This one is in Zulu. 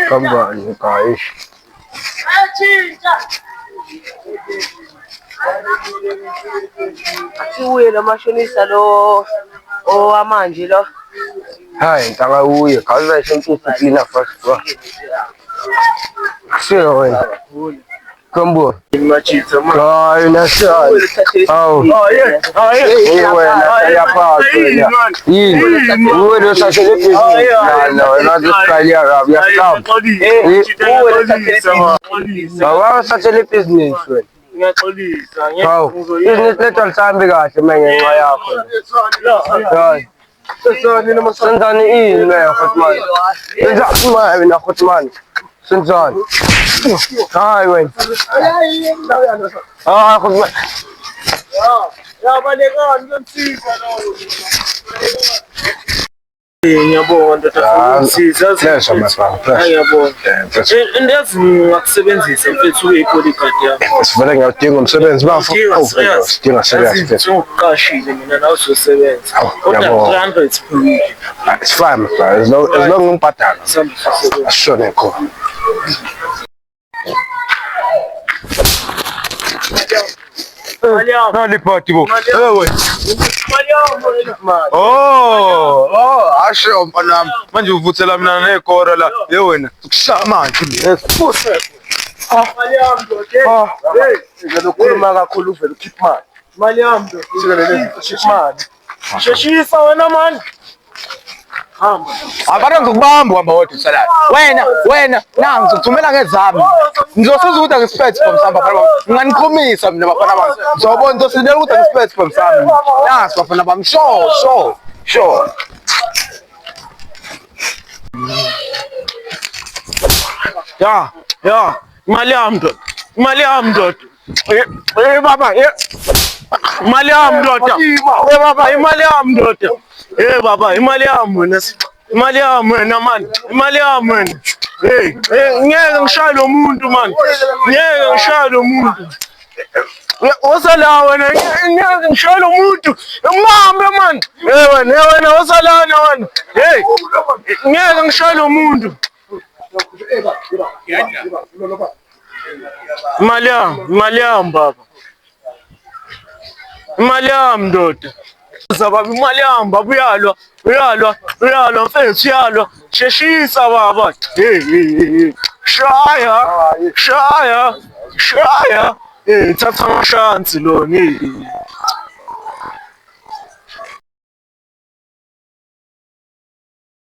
Kambani guys. Asiuye la mashonisa lo amanje lo. Hayi ntanga uye khawuza discipline first bro. Sio wena. Kambo. Machitsa ma. Hayi nasa. Oh yeah. Wena sayaphatha. Yini? Uwe lo sathele business. No, not this Australia rap. Ya stop. Uwe lo sathele Bawa sathele business wena. Ngiyaxolisa. Hawu. Business lethu alisambi kahle manje ngenxa yakho. Hayi. Senzani ini wena Khotman? Senzani wena Khotman? Senzani? Hayi wena. Ah Khotman. Ya balekani ngiyamsiza lo. Ngiyabonga ndoda ngisiza. Pleasure my friend. Ngiyabonga. Ndazi ngakusebenzisa mfethu uyipolycard yakho. Sivele ngiyadinga umsebenzi bafo. Sidinga serious mfethu. Uqashile mina nawe uzosebenza. Kodwa 300 per week. It's fine my friend. As long ngibhadala. Ashone khona. Nali party bo. Ewe. Asho mfana manje uvuthela mina nekora la. Ye wena ukushama manje. Mali yami ndoda. Ngizokhuluma kakhulu uvela ukhipha imali. Mali yami ndoda. Sikelele ukhipha imali. Sheshisa wena mani. Hamba. Abana ngizokubamba uhamba wodwa usalayo. Wena nangi ngizothumela ngezami. Ngizosiza ukuthi ngisiphethe bomsamba phela. Nginganikhomisa mina bafana bami. Ngizobona ngizosilela ukuthi ngisiphethe bomsamba. Nasi bafana bami sure. Ya. Mali yami ndoda. Mali yami ndoda. Baba, imali yami ndoda. Baba, imali yami ndoda. Baba, imali yami wena. Imali yami wena man. Imali yami wena. Ngeke ngishaye lo muntu man. Ngeke ngishaye lo muntu. Osala wena ngeke ngishaye lo muntu. Mama man. Wena osalana wena. Ngeke ngishaye lo muntu. Imali yami baba. Imali yami ndoda. Baba imali yami baba uyalwa mfethu uyalwa. Sheshisa baba. Shaya. Thatha amashansi lona.